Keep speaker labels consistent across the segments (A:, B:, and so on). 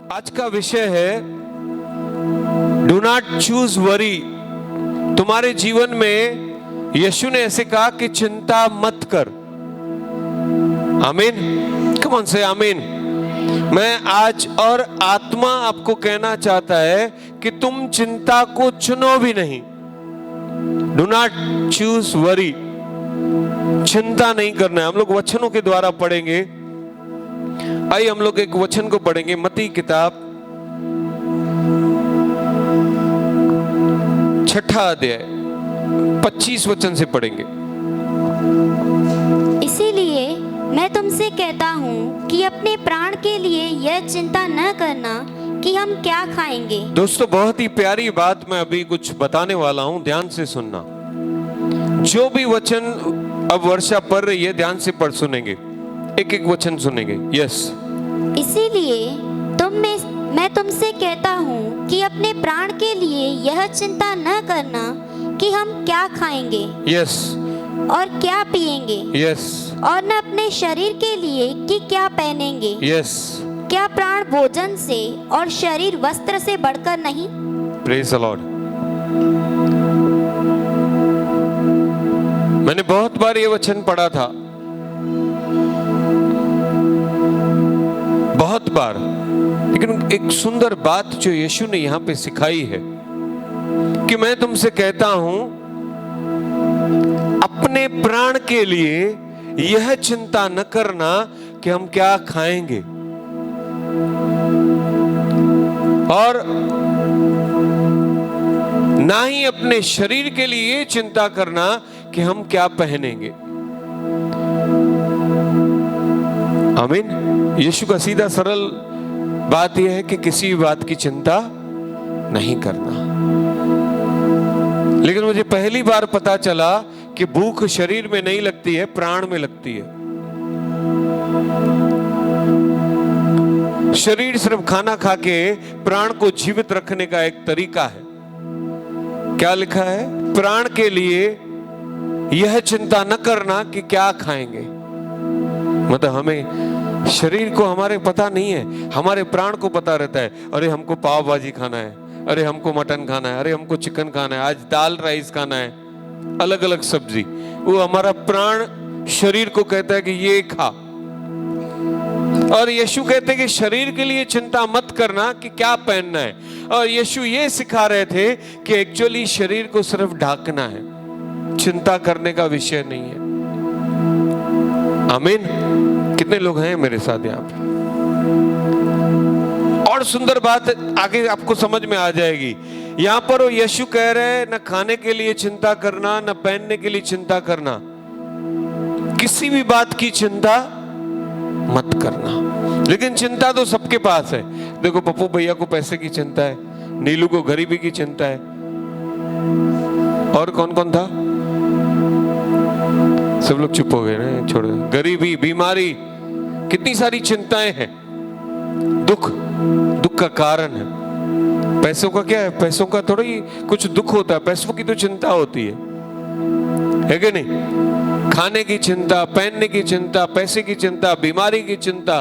A: आज का विषय है डू नॉट चूज वरी। तुम्हारे जीवन में यीशु ने ऐसे कहा कि चिंता मत कर। आमीन। कम ऑन से आमीन। मैं आज और आत्मा आपको कहना चाहता है कि तुम चिंता को चुनो भी नहीं। Do not choose worry. चिंता नहीं करना है। हम लोग वचनों के द्वारा पढ़ेंगे। आइए हम लोग एक वचन को पढ़ेंगे। मत्ती किताब 6 अध्याय 25 वचन से पढ़ेंगे।
B: इसीलिए मैं तुमसे कहता हूँ कि अपने प्राण के लिए यह चिंता न करना कि हम क्या खाएंगे।
A: दोस्तों, बहुत ही प्यारी बात मैं अभी कुछ बताने वाला हूं, ध्यान से सुनना। जो भी वचन अब वर्षा पढ़ रही है, ध्यान से पढ़ सुनेंगे, एक एक वचन सुनेंगे। यस।
B: इसीलिए मैं तुमसे कहता हूँ कि अपने प्राण के लिए यह चिंता न करना कि हम क्या खाएंगे
A: यस
B: और क्या पिएंगे,
A: यस
B: और न अपने शरीर के लिए कि क्या पहनेंगे।
A: यस।
B: क्या प्राण भोजन से और शरीर वस्त्र से बढ़कर नहीं।
A: Praise the Lord. मैंने बहुत बार ये वचन पढ़ा था, बहुत बार, लेकिन एक सुंदर बात जो यीशु ने यहां पे सिखाई है कि मैं तुमसे कहता हूं अपने प्राण के लिए यह चिंता न करना कि हम क्या खाएंगे, और ना ही अपने शरीर के लिए चिंता करना कि हम क्या पहनेंगे। आमीन। यीशु का सीधा सरल बात यह है कि किसी भी बात की चिंता नहीं करना। लेकिन मुझे पहली बार पता चला कि भूख शरीर में नहीं लगती है, प्राण में लगती है। शरीर सिर्फ खाना खा के प्राण को जीवित रखने का एक तरीका है। क्या लिखा है? प्राण के लिए यह चिंता न करना कि क्या खाएंगे। मतलब हमें शरीर को हमारे पता नहीं है, हमारे प्राण को पता रहता है, अरे हमको पाव भाजी खाना है, अरे हमको मटन खाना है, अरे हमको चिकन खाना है, आज दाल राइस खाना है, अलग अलग सब्जी। वो हमारा प्राण शरीर को कहता है कि ये खा। और यीशु कहते हैं कि शरीर के लिए चिंता मत करना कि क्या पहनना है। और यीशु ये सिखा रहे थे कि एक्चुअली शरीर को सिर्फ ढाकना है, चिंता करने का विषय नहीं है। आमीन। कितने लोग हैं मेरे साथ यहाँ पे? और सुंदर बात आगे आपको समझ में आ जाएगी। यहाँ पर वो यीशु कह रहे हैं न खाने के लिए चिंता करना, न पहनने के लिए चिंता करना, किसी भी बात की चिंता मत करना। लेकिन चिंता तो सबके पास है। देखो, पप्पू भैया को पैसे की चिंता है, नीलू को गरीबी की चिंता है, और कौन कौन था? सब लोग चुप हो गए ना, छोड़ दो। गरीबी, बीमारी, कितनी सारी चिंताएं हैं। दुख का कारण है। पैसों का क्या है? पैसों का थोड़ा ही कुछ दुख होता है, पैसों की तो चिंता होती है कि नहीं? खाने की चिंता, पहनने की चिंता, पैसे की चिंता, बीमारी की चिंता,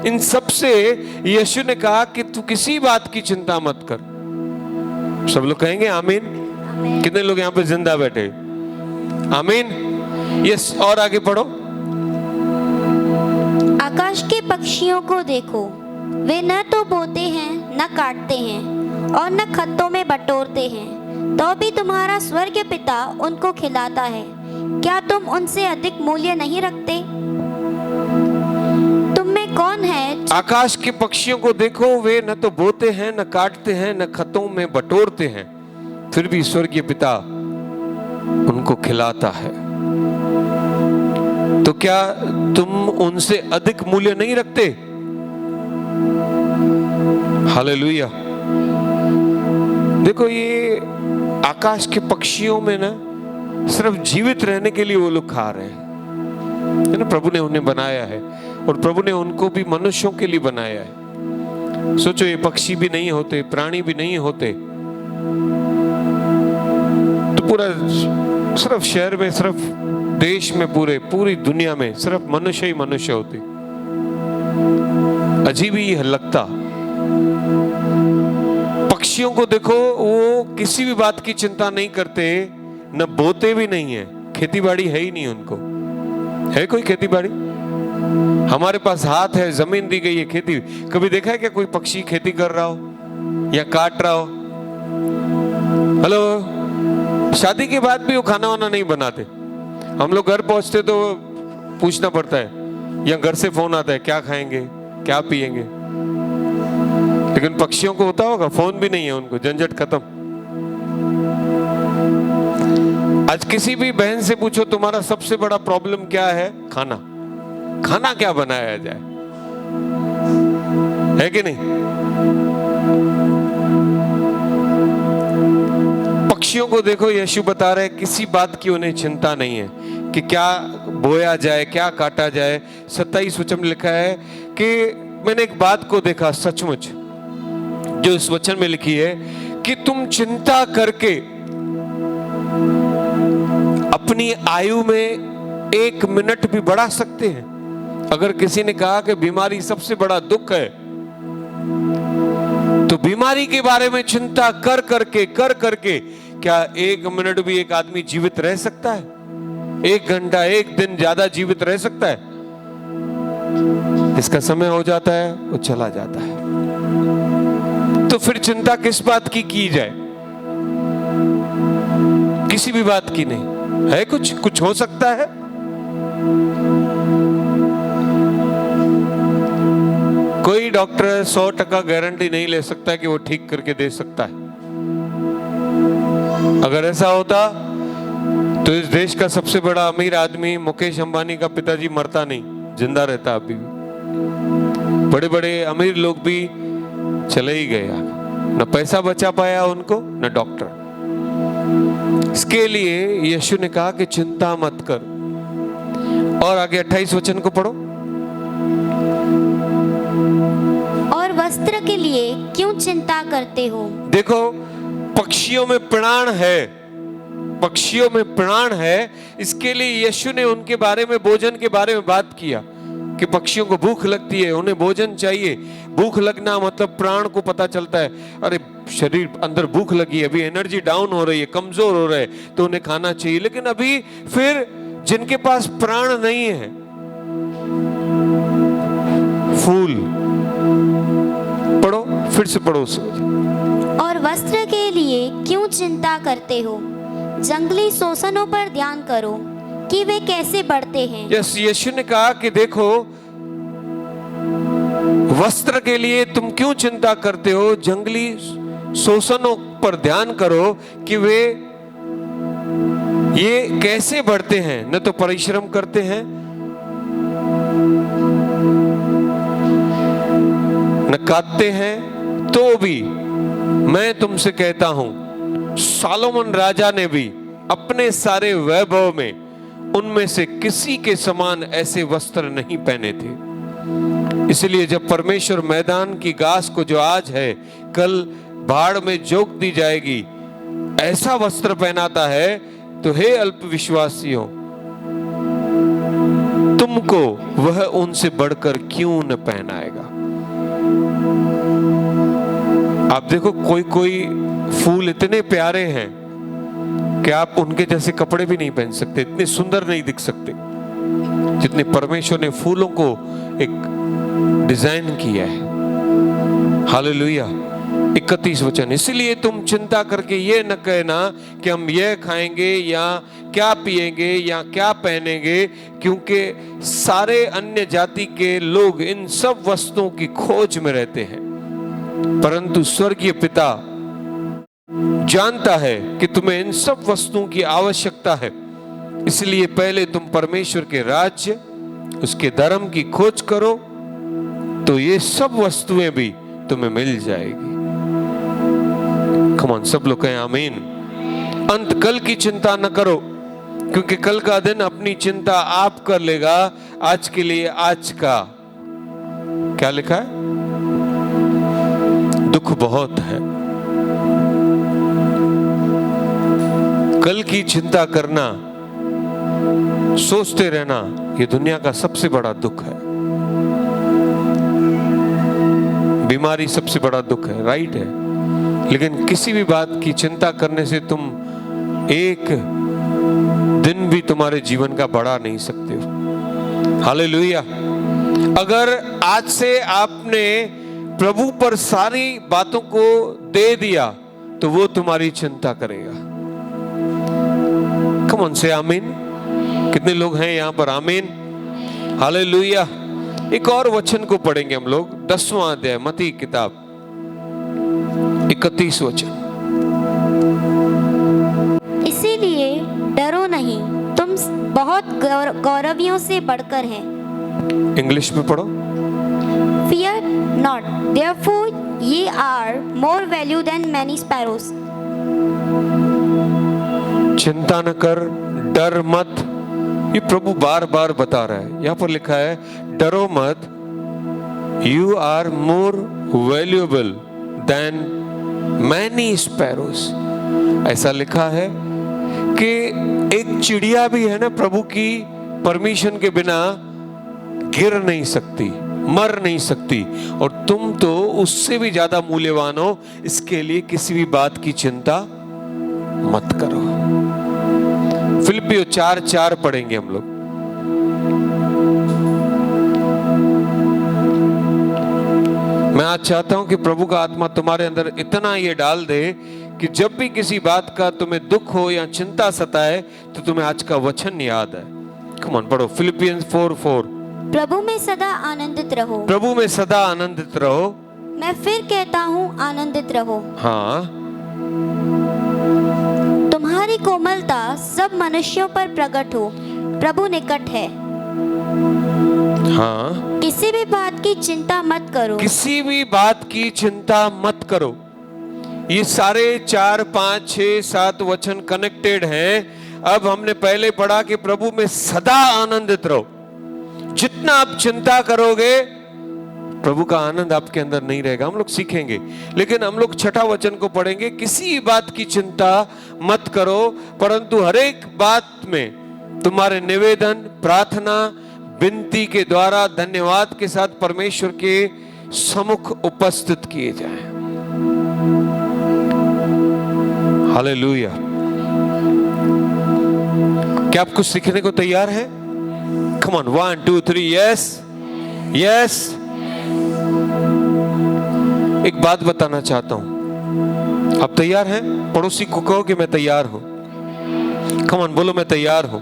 A: इन सब से यीशु ने कहा कि तू किसी बात की चिंता मत कर। सब लोग कहेंगे आमीन। कितने लोग यहाँ पे जिंदा बैठे? आमीन। यस। और आगे पढ़ो।
B: आकाश के पक्षियों को देखो, वे न तो बोते हैं, न काटते हैं, और न खत्तों में बटोरते हैं, तो भी तुम्हारा स्वर्ग पिता उनको खिलाता है। क्या तुम उनसे अधिक मूल्य नहीं रखते? तुम में कौन है?
A: आकाश के पक्षियों को देखो, वे न तो बोते हैं, न काटते हैं, न खत्तों में बटोरते हैं, फिर भी स्वर्गीय पिता उनको खिलाता है। तो क्या तुम उनसे अधिक मूल्य नहीं रखते? हालेलुया। देखो, ये आकाश के पक्षियों में ना सिर्फ जीवित रहने के लिए वो लोग खा रहे हैं ना। प्रभु ने उन्हें बनाया है, और प्रभु ने उनको भी मनुष्यों के लिए बनाया है। सोचो, ये पक्षी भी नहीं होते, प्राणी भी नहीं होते, तो पूरा सिर्फ शहर में, सिर्फ देश में, पूरी दुनिया में सिर्फ मनुष्य ही मनुष्य होते। अजीब ही लगता। पक्षियों को देखो, वो किसी भी बात की चिंता नहीं करते, न बोते भी नहीं है, खेती बाड़ी है ही नहीं उनको। है कोई खेती बाड़ी? हमारे पास हाथ है, जमीन दी गई है, खेती। कभी देखा है क्या कोई पक्षी खेती कर रहा हो या काट रहा हो? हेलो, शादी के बाद भी वो खाना वाना नहीं बनाते। हम लोग घर पहुंचते तो पूछना पड़ता है, या घर से फोन आता है, क्या खाएंगे, क्या पिएंगे। लेकिन पक्षियों को होता होगा, फोन भी नहीं है उनको, झंझट खत्म। आज किसी भी बहन से पूछो तुम्हारा सबसे बड़ा प्रॉब्लम क्या है? खाना। खाना क्या बनाया जाए, है कि नहीं? पक्षियों को देखो, यीशु बता रहे हैं किसी बात की उन्हें चिंता नहीं है कि क्या बोया जाए, क्या काटा जाए। 27 वचन में लिखा है कि मैंने एक बात को देखा सचमुच, जो इस वचन में लिखी है कि तुम चिंता करके अपनी आयु में 1 मिनट भी बढ़ा सकते हैं। अगर किसी ने कहा कि बीमारी सबसे बड़ा दुख है, तो बीमारी के बारे में चिंता कर करके क्या 1 मिनट भी एक आदमी जीवित रह सकता है? 1 घंटा, 1 दिन ज्यादा जीवित रह सकता है? इसका समय हो जाता है, वो चला जाता है। तो फिर चिंता किस बात की जाए? किसी भी बात की नहीं है। कुछ हो सकता है? कोई डॉक्टर 100% गारंटी नहीं ले सकता कि वो ठीक करके दे सकता है। अगर ऐसा होता तो इस देश का सबसे बड़ा अमीर आदमी मुकेश अंबानी का पिताजी मरता नहीं, जिंदा रहता अभी भी। बड़े बड़े अमीर लोग भी चले ही गए, न पैसा बचा पाया उनको, न डॉक्टर। इसके लिए यीशु ने कहा कि चिंता मत कर। और आगे 28 वचन को पढ़ो।
B: और वस्त्र के लिए क्यों चिंता करते हो?
A: देखो, पक्षियों में प्राण है, पक्षियों में प्राण है। इसके लिए यीशु ने उनके बारे में, भोजन के बारे में बात किया कि पक्षियों को भूख लगती है, उन्हें भोजन चाहिए। भूख लगना मतलब प्राण को पता चलता है, अरे शरीर अंदर भूख लगी है, अभी एनर्जी डाउन हो रही है, कमजोर हो रहा है, तो उन्हें खाना चाहिए। लेकिन अभी फिर जिनके पास प्राण नहीं है, फूल पढ़ो, फिर से पढ़ो।
B: और वस्त्र के लिए क्यों चिंता करते हो? जंगली शोषणों पर ध्यान करो कि वे कैसे बढ़ते हैं।
A: यीशु ने कहा कि देखो, वस्त्र के लिए तुम क्यों चिंता करते हो? जंगली शोषणों पर ध्यान करो कि वे ये कैसे बढ़ते हैं। न तो परिश्रम करते हैं, न काटते हैं, तो भी मैं तुमसे कहता हूं, सोलोमन राजा ने भी अपने सारे वैभव में उनमें से किसी के समान ऐसे वस्त्र नहीं पहने थे। इसलिए जब परमेश्वर मैदान की घास को, जो आज है, कल भाड़ में झोंक दी जाएगी, ऐसा वस्त्र पहनाता है, तो हे अल्पविश्वासियों, तुमको वह उनसे बढ़कर क्यों न पहनाएगा। आप देखो, कोई फूल इतने प्यारे हैं कि आप उनके जैसे कपड़े भी नहीं पहन सकते, इतने सुंदर नहीं दिख सकते जितने परमेश्वर ने फूलों को एक डिजाइन किया है। हालेलुया। 31 वचन। इसलिए तुम चिंता करके ये न कहना कि हम यह खाएंगे या क्या पिएंगे या क्या पहनेंगे, क्योंकि सारे अन्य जाति के लोग इन सब वस्तुओं की खोज में रहते हैं, परंतु स्वर्गीय पिता जानता है कि तुम्हें इन सब वस्तुओं की आवश्यकता है। इसलिए पहले तुम परमेश्वर के राज्य, उसके धर्म की खोज करो, तो ये सब वस्तुएं भी तुम्हें मिल जाएगी। कम ऑन, सब लोग कहें आमीन। अंत कल की चिंता न करो, क्योंकि कल का दिन अपनी चिंता आप कर लेगा। आज के लिए आज का क्या लिखा है? दुख बहुत है। कल की चिंता करना, सोचते रहना, ये दुनिया का सबसे बड़ा दुख है। बीमारी सबसे बड़ा दुख है, राइट है, लेकिन किसी भी बात की चिंता करने से तुम एक दिन भी तुम्हारे जीवन का बढ़ा नहीं सकते हो। हालेलुया। अगर आज से आपने प्रभु पर सारी बातों को दे दिया तो वो तुम्हारी चिंता करेगा। कम ऑन से आमीन। कितने लोग हैं यहां पर? आमीन, हालेलुया। एक और वचन को पढ़ेंगे हम लोग, 10वां अध्याय मत्ती किताब, 31 वचन।
B: इसीलिए डरो नहीं, तुम बहुत गौरवियों से बढ़कर है।
A: इंग्लिश में पढ़ो।
B: Fear not, therefore ye are more value than many sparrows.
A: चिंता न कर, डर मत। ये प्रभु बार बार बता रहा है। यहां पर लिखा है डरो मत, you are more valuable than many sparrows. ऐसा लिखा है कि एक चिड़िया भी है ना, प्रभु की परमिशन के बिना गिर नहीं सकती, मर नहीं सकती, और तुम तो उससे भी ज्यादा मूल्यवान हो। इसके लिए किसी भी बात की चिंता मत करो। फिलिपियो 4:4 पढ़ेंगे हम लोग। मैं आज चाहता हूं कि प्रभु का आत्मा तुम्हारे अंदर इतना ये डाल दे कि जब भी किसी बात का तुम्हें दुख हो या चिंता सताए तो तुम्हें आज का वचन याद है। कम ऑन पढ़ो, फिलिपियंस 4:4।
B: प्रभु में सदा आनंदित रहो।
A: प्रभु में सदा आनंदित रहो।
B: मैं फिर कहता हूँ आनंदित रहो।
A: हाँ,
B: तुम्हारी कोमलता सब मनुष्यों पर प्रकट हो, प्रभु निकट है।
A: हाँ,
B: किसी भी बात की चिंता मत करो।
A: किसी भी बात की चिंता मत करो। ये सारे 4, 5, 6, 7 वचन कनेक्टेड हैं। अब हमने पहले पढ़ा कि प्रभु में सदा आनंदित रहो। जितना आप चिंता करोगे प्रभु का आनंद आपके अंदर नहीं रहेगा। हम लोग सीखेंगे, लेकिन हम लोग 6ठा वचन को पढ़ेंगे। किसी बात की चिंता मत करो, परंतु हर एक बात में तुम्हारे निवेदन, प्रार्थना, विनती के द्वारा धन्यवाद के साथ परमेश्वर के सम्मुख उपस्थित किए जाएं। हालेलुया। क्या आप कुछ सीखने को तैयार हैं? Come on, 1, 2, 3, yes, yes। एक बात बताना चाहता हूं। आप तैयार हैं? पड़ोसी को कहो कि मैं तैयार हूं। Come on, बोलो मैं तैयार हूं।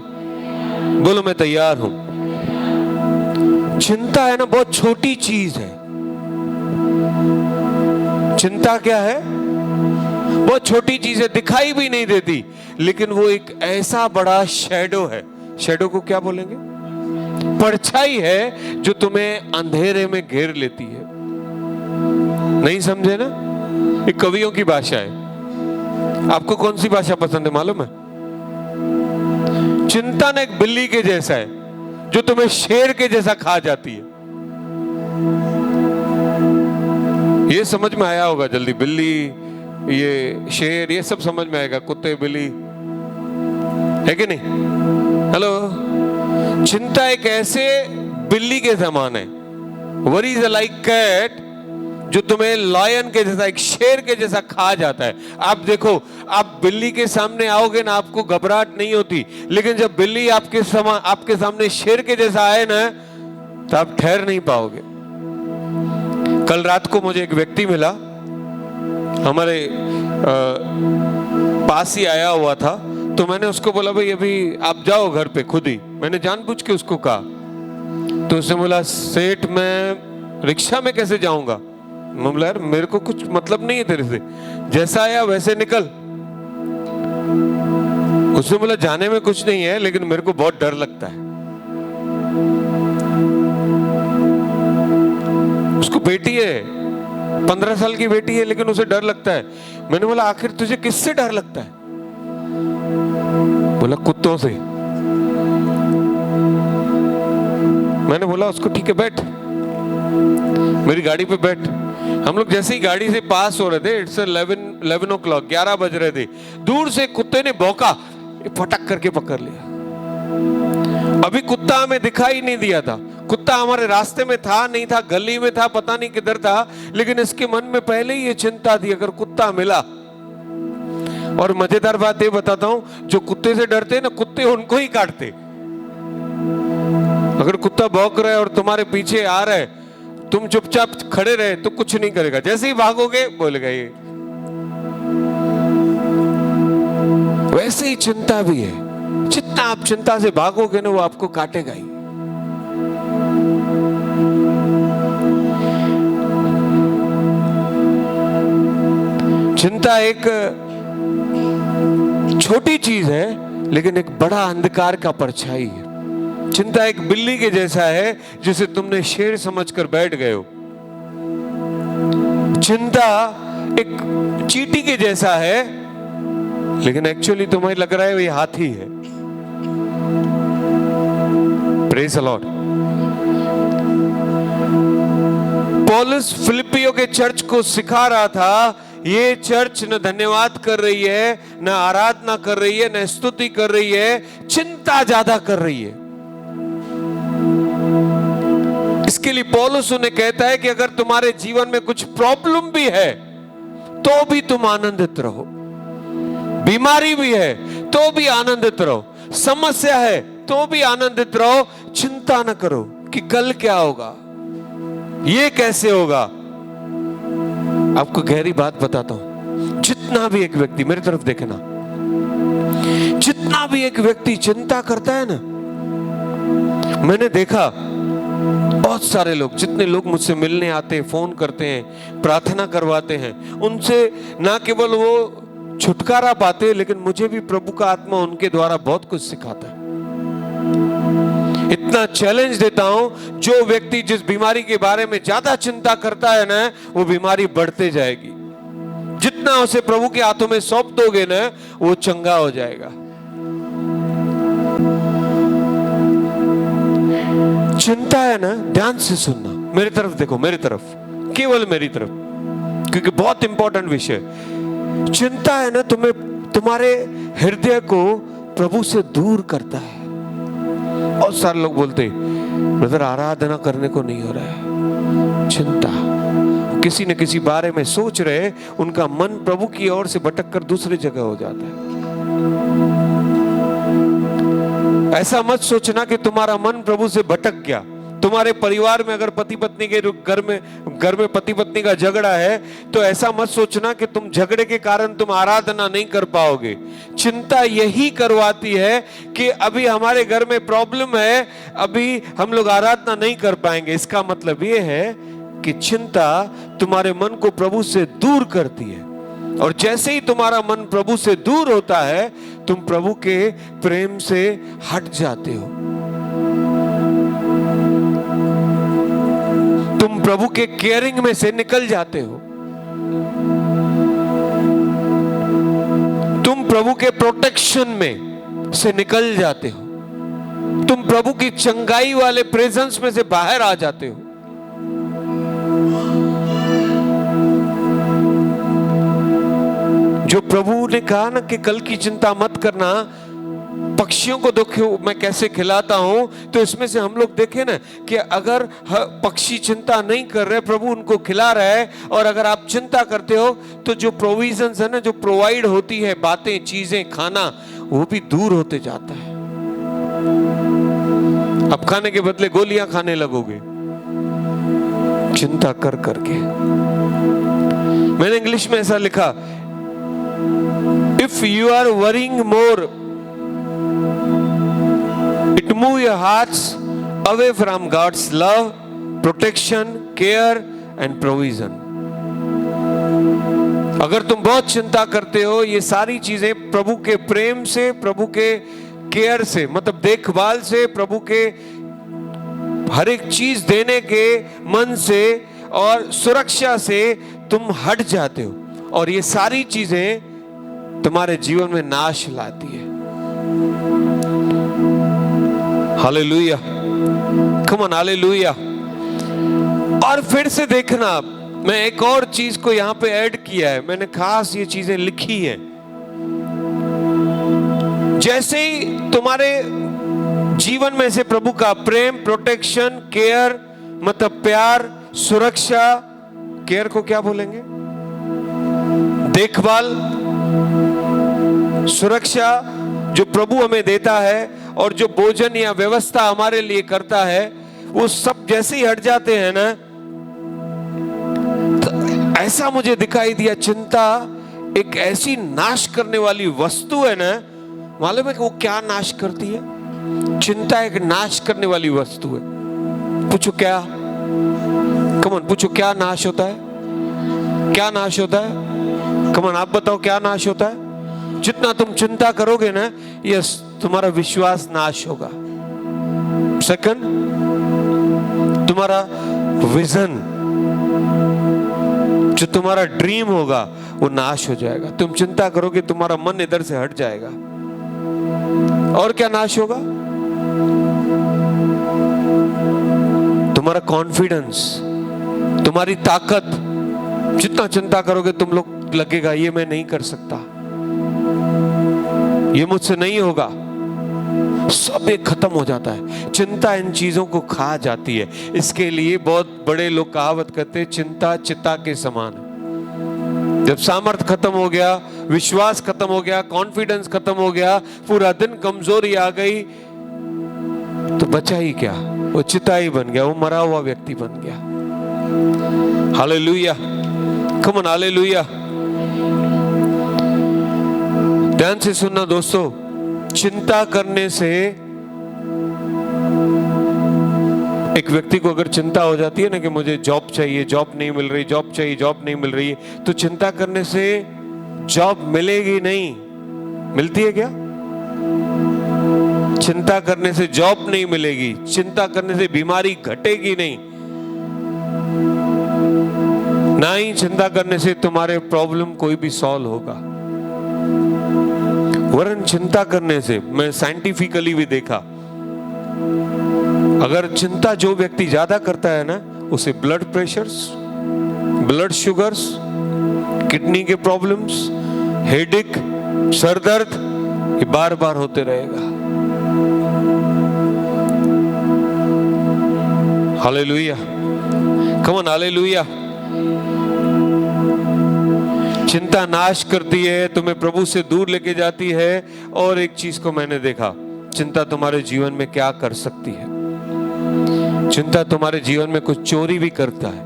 A: बोलो मैं तैयार हूं। चिंता है ना, बहुत छोटी चीज है। चिंता क्या है? बहुत छोटी चीज है, दिखाई भी नहीं देती, लेकिन वो एक ऐसा बड़ा शैडो है। शैडो को क्या बोलेंगे? परछाई है जो तुम्हें अंधेरे में घेर लेती है। नहीं समझे ना? ये कवियों की भाषा है। आपको कौन सी भाषा पसंद है मालूम है? चिंता ना एक बिल्ली के जैसा है जो तुम्हें शेर के जैसा खा जाती है। ये समझ में आया होगा जल्दी। बिल्ली, ये शेर, ये सब समझ में आएगा। कुत्ते, बिल्ली, है कि नहीं? हेलो। चिंता एक ऐसे बिल्ली के समान है, वरी इज लाइक कैट, जो तुम्हें लायन के जैसा, एक शेर के जैसा खा जाता है। आप देखो, आप बिल्ली के सामने आओगे ना, आपको घबराहट नहीं होती, लेकिन जब बिल्ली आपके सामने शेर के जैसा आए ना, तो आप ठहर नहीं पाओगे। कल रात को मुझे एक व्यक्ति मिला, हमारे पास ही आया हुआ था, तो मैंने उसको बोला भाई अभी आप जाओ घर पे खुद ही। मैंने जानबूझ के उसको कहा। तो उसने बोला सेठ मैं रिक्शा में कैसे जाऊंगा? मैं बोला यार मेरे को कुछ मतलब नहीं है तेरे से, जैसा आया वैसे निकल। उसने बोला जाने में कुछ नहीं है, लेकिन मेरे को बहुत डर लगता है। उसको बेटी है, 15 साल की बेटी है, लेकिन उसे डर लगता है। मैंने बोला आखिर तुझे किससे डर लगता है? बोला कुत्तों से। मैंने बोला उसको ठीक है बैठ, मेरी गाड़ी पे बैठ। हम लोग जैसे ही गाड़ी से पास हो रहे थे, इट्स 11 o'clock, 11 बज रहे थे, दूर से कुत्ते ने भौंका, फटक करके पकड़ लिया। अभी कुत्ता हमें दिखाई नहीं दिया था, कुत्ता हमारे रास्ते में था नहीं था, गली में था, पता नहीं किधर था, लेकिन इसके मन में पहले ही ये चिंता थी अगर कुत्ता मिला। और मजेदार बात ये बताता हूं, जो कुत्ते से डरते ना, कुत्ते उनको ही काटते। अगर कुत्ता भौंक रहा है और तुम्हारे पीछे आ रहा है, तुम चुपचाप खड़े रहे तो कुछ नहीं करेगा, जैसे ही भागोगे बोलेगा ये। वैसे ही चिंता भी है, जितना आप चिंता से भागोगे ना वो आपको काटेगा ही। चिंता एक छोटी चीज है लेकिन एक बड़ा अंधकार का परछाई है। चिंता एक बिल्ली के जैसा है जिसे तुमने शेर समझकर बैठ गए हो। चिंता एक चींटी के जैसा है लेकिन एक्चुअली तुम्हें लग रहा है ये हाथी है। Praise the Lord. पौलुस फिलिपियों के चर्च को सिखा रहा था, ये चर्च न धन्यवाद कर रही है, न आराधना कर रही है, न स्तुति कर रही है, चिंता ज्यादा कर रही है। इसके लिए पौलुस उन्हें कहता है कि अगर तुम्हारे जीवन में कुछ प्रॉब्लम भी है तो भी तुम आनंदित रहो, बीमारी भी है तो भी आनंदित रहो, समस्या है तो भी आनंदित रहो। चिंता न करो कि कल क्या होगा, ये कैसे होगा। आपको गहरी बात बताता हूं, जितना भी एक व्यक्ति, मेरी तरफ देखना, जितना भी एक व्यक्ति चिंता करता है ना, मैंने देखा बहुत सारे लोग, जितने लोग मुझसे मिलने आते हैं, फोन करते हैं, प्रार्थना करवाते हैं, उनसे ना केवल वो छुटकारा पाते लेकिन मुझे भी प्रभु का आत्मा उनके द्वारा बहुत कुछ सिखाता है। इतना चैलेंज देता हूं, जो व्यक्ति जिस बीमारी के बारे में ज्यादा चिंता करता है ना, वो बीमारी बढ़ते जाएगी। जितना उसे प्रभु के हाथों में सौंप दोगे ना, वो चंगा हो जाएगा। चिंता है ना, ध्यान से सुनना, मेरी तरफ देखो, मेरी तरफ, केवल मेरी तरफ, क्योंकि बहुत इंपॉर्टेंट विषय। चिंता है ना, तुम्हें, तुम्हारे हृदय को प्रभु से दूर करता है। बहुत सारे लोग बोलते ब्रदर आराधना करने को नहीं हो रहा है, चिंता, किसी न किसी बारे में सोच रहे, उनका मन प्रभु की ओर से भटक कर दूसरी जगह हो जाता है। ऐसा मत सोचना कि तुम्हारा मन प्रभु से भटक गया। तुम्हारे परिवार में अगर पति पत्नी के घर में पति पत्नी का झगड़ा है तो ऐसा मत सोचना कि तुम झगड़े के कारण तुम आराधना नहीं कर पाओगे। चिंता यही करवाती है कि अभी हमारे घर में प्रॉब्लम है, अभी हम लोग आराधना नहीं कर पाएंगे। इसका मतलब ये है कि चिंता तुम्हारे मन को प्रभु से दूर करती है, और जैसे ही तुम्हारा मन प्रभु से दूर होता है, तुम प्रभु के प्रेम से हट जाते हो, तुम प्रभु के केयरिंग में से निकल जाते हो, तुम प्रभु के प्रोटेक्शन में से निकल जाते हो, तुम प्रभु की चंगाई वाले प्रेजेंस में से बाहर आ जाते हो। जो प्रभु ने कहा ना कि कल की चिंता मत करना, पक्षियों को देखो मैं कैसे खिलाता हूं, तो इसमें से हम लोग देखें ना कि अगर पक्षी चिंता नहीं कर रहे, प्रभु उनको खिला रहा है, और अगर आप चिंता करते हो तो जो प्रोविजंस है ना, जो प्रोवाइड होती है बातें, चीजें, खाना, वो भी दूर होते जाता है। अब खाने के बदले गोलियां खाने लगोगे चिंता कर करके। मैंने इंग्लिश में ऐसा लिखा, if you are worrying more, it move your hearts away from God's love, protection, care and provision. अगर तुम बहुत चिंता करते हो, ये सारी चीजें प्रभु के प्रेम से, प्रभु के केयर से, मतलब देखभाल से, प्रभु के हर एक चीज देने के मन से और सुरक्षा से तुम हट जाते हो, और ये सारी चीजें तुम्हारे जीवन में नाश लाती है। Hallelujah, come on, hallelujah. और फिर से देखना, मैं एक और चीज को यहां पे ऐड किया है, मैंने खास ये चीजें लिखी हैं। जैसे ही तुम्हारे जीवन में से प्रभु का प्रेम, प्रोटेक्शन, केयर, मतलब प्यार, सुरक्षा, केयर को क्या बोलेंगे, देखभाल, सुरक्षा जो प्रभु हमें देता है और जो भोजन या व्यवस्था हमारे लिए करता है, वो सब जैसे ही हट जाते हैं ना, तो ऐसा मुझे दिखाई दिया चिंता एक ऐसी नाश करने वाली वस्तु है ना। मालूम है कि वो क्या नाश करती है? चिंता एक नाश करने वाली वस्तु है। पूछो क्या? कमन पूछो, क्या नाश होता है? क्या नाश होता है? कमन आप बताओ, क्या नाश होता है? जितना तुम चिंता करोगे ना, यस, तुम्हारा विश्वास नाश होगा। सेकंड, तुम्हारा विजन, जो तुम्हारा ड्रीम होगा वो नाश हो जाएगा। तुम चिंता करोगे, तुम्हारा मन इधर से हट जाएगा। और क्या नाश होगा? तुम्हारा कॉन्फिडेंस, तुम्हारी ताकत। जितना चिंता करोगे तुम लोग लगेगा ये मैं नहीं कर सकता, ये मुझसे नहीं होगा, सब एक खत्म हो जाता है। चिंता इन चीजों को खा जाती है। इसके लिए बहुत बड़े लोग कहावत करते हैं, चिंता चिता के समान है। जब सामर्थ खत्म हो गया, विश्वास खत्म हो गया, कॉन्फिडेंस खत्म हो गया, पूरा दिन कमजोरी आ गई, तो बचा ही क्या? वो चिता ही बन गया, वो मरा हुआ व्यक्ति बन गया। Hallelujah, come on, hallelujah. ध्यान से सुनना दोस्तों, चिंता करने से एक व्यक्ति को अगर चिंता हो जाती है ना कि मुझे जॉब चाहिए, जॉब नहीं मिल रही, जॉब चाहिए, जॉब नहीं मिल रही, तो चिंता करने से जॉब मिलेगी नहीं। मिलती है क्या? चिंता करने से जॉब नहीं मिलेगी, चिंता करने से बीमारी घटेगी नहीं, ना ही चिंता करने से तुम्हारे प्रॉब्लम कोई भी सॉल्व होगा। वरन चिंता करने से, मैं साइंटिफिकली भी देखा, अगर चिंता जो व्यक्ति ज्यादा करता है ना, उसे blood pressures, blood sugars, kidney के प्रॉब्लम्स, हेडेक, सर दर्द, ये बार बार होते रहेगा। Hallelujah, come on, hallelujah. चिंता नाश करती है, तुम्हें प्रभु से दूर लेके जाती है। और एक चीज को मैंने देखा, चिंता तुम्हारे जीवन में क्या कर सकती है। चिंता तुम्हारे जीवन में कुछ चोरी भी करता है।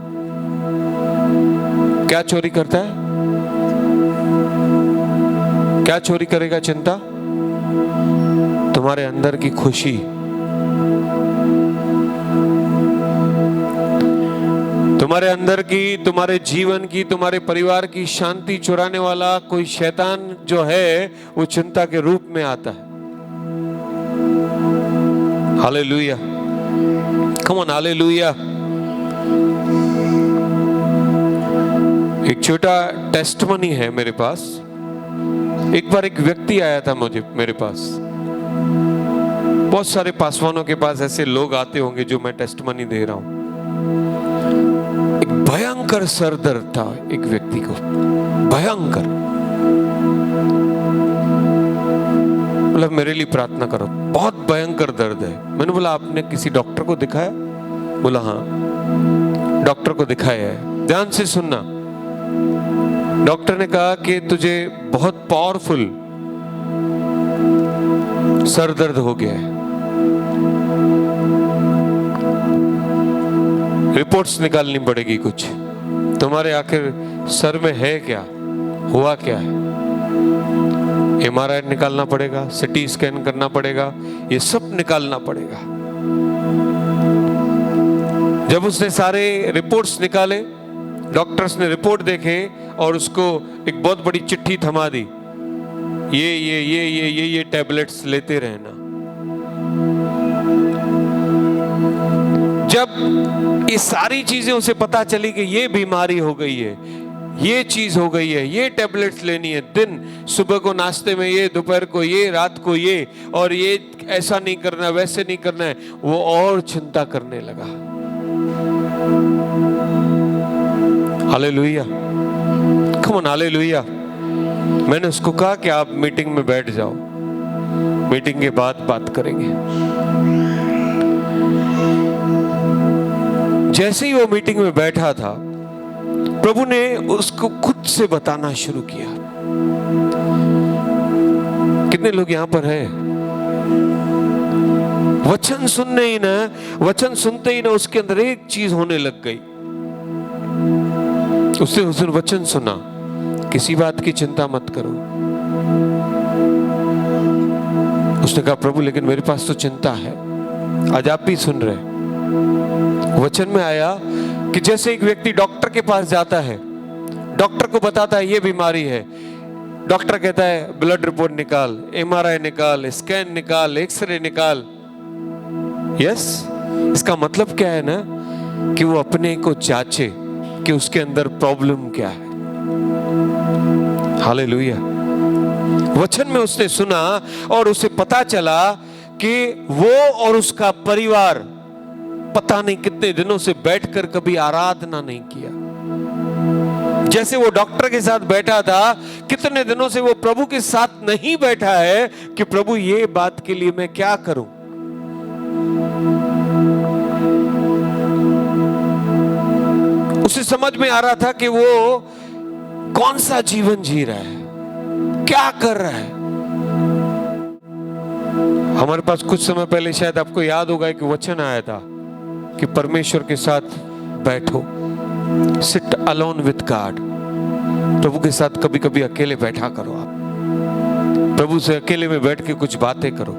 A: क्या चोरी करता है? क्या चोरी करेगा चिंता? तुम्हारे अंदर की खुशी, तुम्हारे अंदर की, तुम्हारे जीवन की, तुम्हारे परिवार की शांति चुराने वाला कोई शैतान जो है, वो चिंता के रूप में आता है। Hallelujah, come on, hallelujah. एक छोटा टेस्टमनी है मेरे पास। एक बार एक व्यक्ति आया था मेरे पास। बहुत सारे पासवानों के पास ऐसे लोग आते होंगे जो मैं टेस्टमनी दे रहा हूं। एक भयंकर सर दर्द था एक व्यक्ति को, भयंकर। मतलब मेरे लिए प्रार्थना करो, बहुत भयंकर दर्द है। मैंने बोला आपने किसी डॉक्टर को दिखाया? बोला हाँ, डॉक्टर को दिखाया है। ध्यान से सुनना, डॉक्टर ने कहा कि तुझे बहुत पावरफुल सर दर्द हो गया है, रिपोर्ट्स निकालनी पड़ेगी कुछ, तुम्हारे आखिर सर में है क्या, हुआ क्या है, MRI निकालना पड़ेगा, CT स्कैन करना पड़ेगा, ये सब निकालना पड़ेगा। जब उसने सारे रिपोर्ट्स निकाले, डॉक्टर्स ने रिपोर्ट देखे और उसको एक बहुत बड़ी चिट्ठी थमा दी, ये टैबलेट्स लेते रहना। जब ये सारी चीजें उसे पता चली कि ये बीमारी हो गई है, ये चीज हो गई है, ये टैबलेट्स लेनी है, दिन सुबह को नाश्ते में ये, दोपहर को ये, रात को ये, और ये ऐसा नहीं करना, वैसे नहीं करना है, वो और चिंता करने लगा। Hallelujah, come on, hallelujah. मैंने उसको कहा कि आप मीटिंग में बैठ जाओ। मीटिंग के बाद बात करेंगे। जैसे ही वो मीटिंग में बैठा था, प्रभु ने उसको खुद से बताना शुरू किया। कितने लोग यहां पर है, वचन वचन सुनते ही ना उसके अंदर एक चीज होने लग गई। उसने उस दिन वचन सुना, किसी बात की चिंता मत करो। उसने कहा प्रभु लेकिन मेरे पास तो चिंता है। आज आप भी सुन रहे, वचन में आया कि जैसे एक व्यक्ति डॉक्टर के पास जाता है, डॉक्टर को बताता है ये बीमारी है, डॉक्टर कहता है ब्लड रिपोर्ट निकाल, एमआरआई निकाल, स्कैन निकाल, एक्सरे निकाल। यस, इसका मतलब क्या है ना कि वो अपने को जांचे कि उसके अंदर प्रॉब्लम क्या है। हालेलुया। वचन में उसने सुना और उसे पता चला कि वो और उसका परिवार पता नहीं कितने दिनों से बैठकर कभी आराधना नहीं किया। जैसे वो डॉक्टर के साथ बैठा था, कितने दिनों से वो प्रभु के साथ नहीं बैठा है कि प्रभु ये बात के लिए मैं क्या करूं। उसे समझ में आ रहा था कि वो कौन सा जीवन जी रहा है, क्या कर रहा है। हमारे पास कुछ समय पहले शायद आपको याद होगा कि वचन आया था कि परमेश्वर के साथ बैठो, सिट अलोन विद गॉड। प्रभु के साथ कभी कभी अकेले बैठा करो, आप प्रभु से अकेले में बैठ के कुछ बातें करो।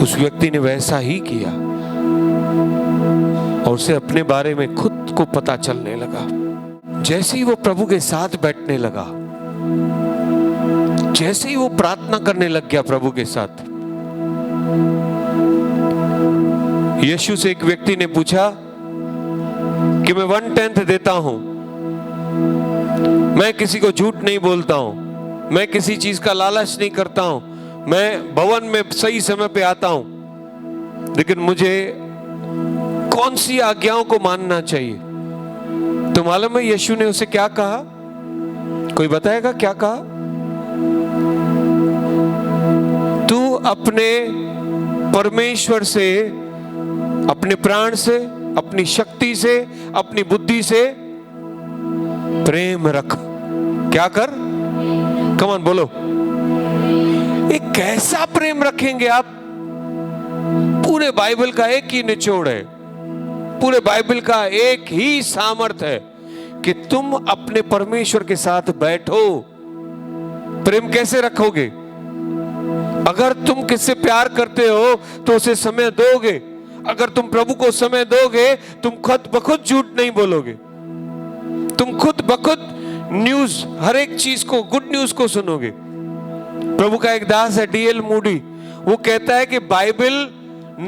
A: उस व्यक्ति ने वैसा ही किया और उसे अपने बारे में खुद को पता चलने लगा। जैसे ही वो प्रभु के साथ बैठने लगा, जैसे ही वो प्रार्थना करने लग गया प्रभु के साथ, यीशु से एक व्यक्ति ने पूछा कि मैं 1/10 देता हूं, मैं किसी को झूठ नहीं बोलता हूं, मैं किसी चीज का लालच नहीं करता हूं, मैं भवन में सही समय पे आता हूं, लेकिन मुझे कौन सी आज्ञाओं को मानना चाहिए? तो मालूम है यीशु ने उसे क्या कहा? कोई बताएगा क्या कहा? तू अपने परमेश्वर से, अपने प्राण से, अपनी शक्ति से, अपनी बुद्धि से प्रेम रख। क्या कर? कम ऑन बोलो। एक कैसा प्रेम रखेंगे आप? पूरे बाइबल का एक ही निचोड़ है, पूरे बाइबल का एक ही सामर्थ है कि तुम अपने परमेश्वर के साथ बैठो। प्रेम कैसे रखोगे? अगर तुम किससे प्यार करते हो तो उसे समय दोगे। अगर तुम प्रभु को समय दोगे, तुम खुद बखुद झूठ नहीं बोलोगे, तुम खुद बखुद न्यूज, हर एक चीज को, गुड न्यूज को सुनोगे। प्रभु का एक दास है D.L. मूडी, वो कहता है कि बाइबल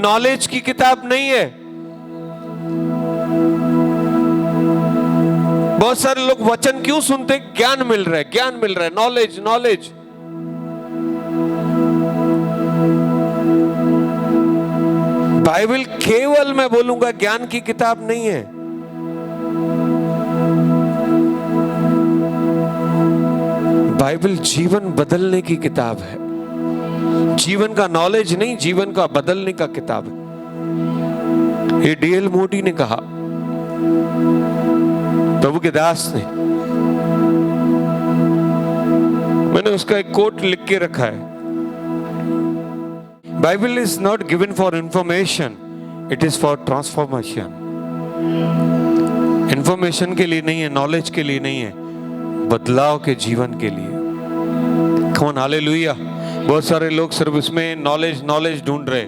A: नॉलेज की किताब नहीं है। बहुत सारे लोग वचन क्यों सुनते? ज्ञान मिल रहा है, ज्ञान मिल रहा है, नॉलेज नॉलेज। बाइबल केवल, मैं बोलूंगा, ज्ञान की किताब नहीं है। बाइबल जीवन बदलने की किताब है, जीवन का नॉलेज नहीं, जीवन का बदलने का किताब है। ये D.L. मूडी ने कहा, प्रभु के दास ने। मैंने उसका एक कोट लिख के रखा है, Bible is not given for information, it is for transformation. Information के लिए नहीं है, नॉलेज के लिए नहीं है, बदलाव के जीवन के लिए। कौन? हालेलुया। बहुत सारे लोग सिर्फ इसमें नॉलेज नॉलेज ढूंढ रहे।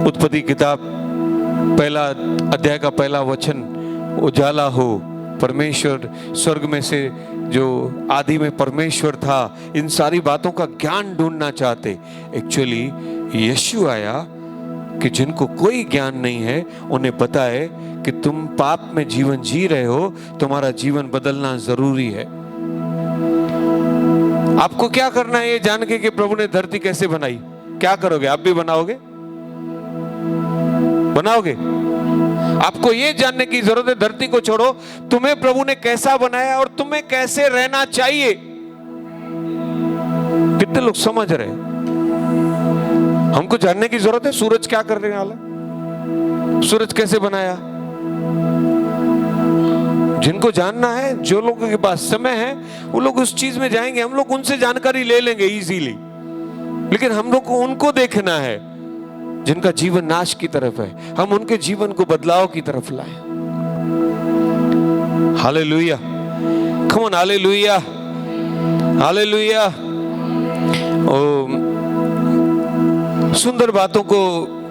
A: उत्पत्ति किताब पहला अध्याय का पहला वचन, उजाला हो, परमेश्वर स्वर्ग में से जो आदि में परमेश्वर था, इन सारी बातों का ज्ञान ढूंढना चाहते। एक्चुअली यीशु आया कि जिनको कोई ज्ञान नहीं है उन्हें पता है कि तुम पाप में जीवन जी रहे हो, तुम्हारा जीवन बदलना जरूरी है। आपको क्या करना है ये जान के कि प्रभु ने धरती कैसे बनाई? क्या करोगे? आप भी बनाओगे? बनाओगे? आपको ये जानने की जरूरत है, धरती को छोड़ो, तुम्हें प्रभु ने कैसा बनाया और तुम्हें कैसे रहना चाहिए। कितने लोग समझ रहे हैं? हमको जानने की जरूरत है सूरज क्या करने वाला, सूरज कैसे बनाया। जिनको जानना है, जो लोगों के पास समय है, वो लोग उस चीज में जाएंगे। हम लोग उनसे जानकारी ले लेंगे इजीली, लेकिन हम लोग को उनको देखना है जिनका जीवन नाश की तरफ है। हम उनके जीवन को बदलाव की तरफ लाएं। Hallelujah, come on, hallelujah, hallelujah. सुंदर बातों को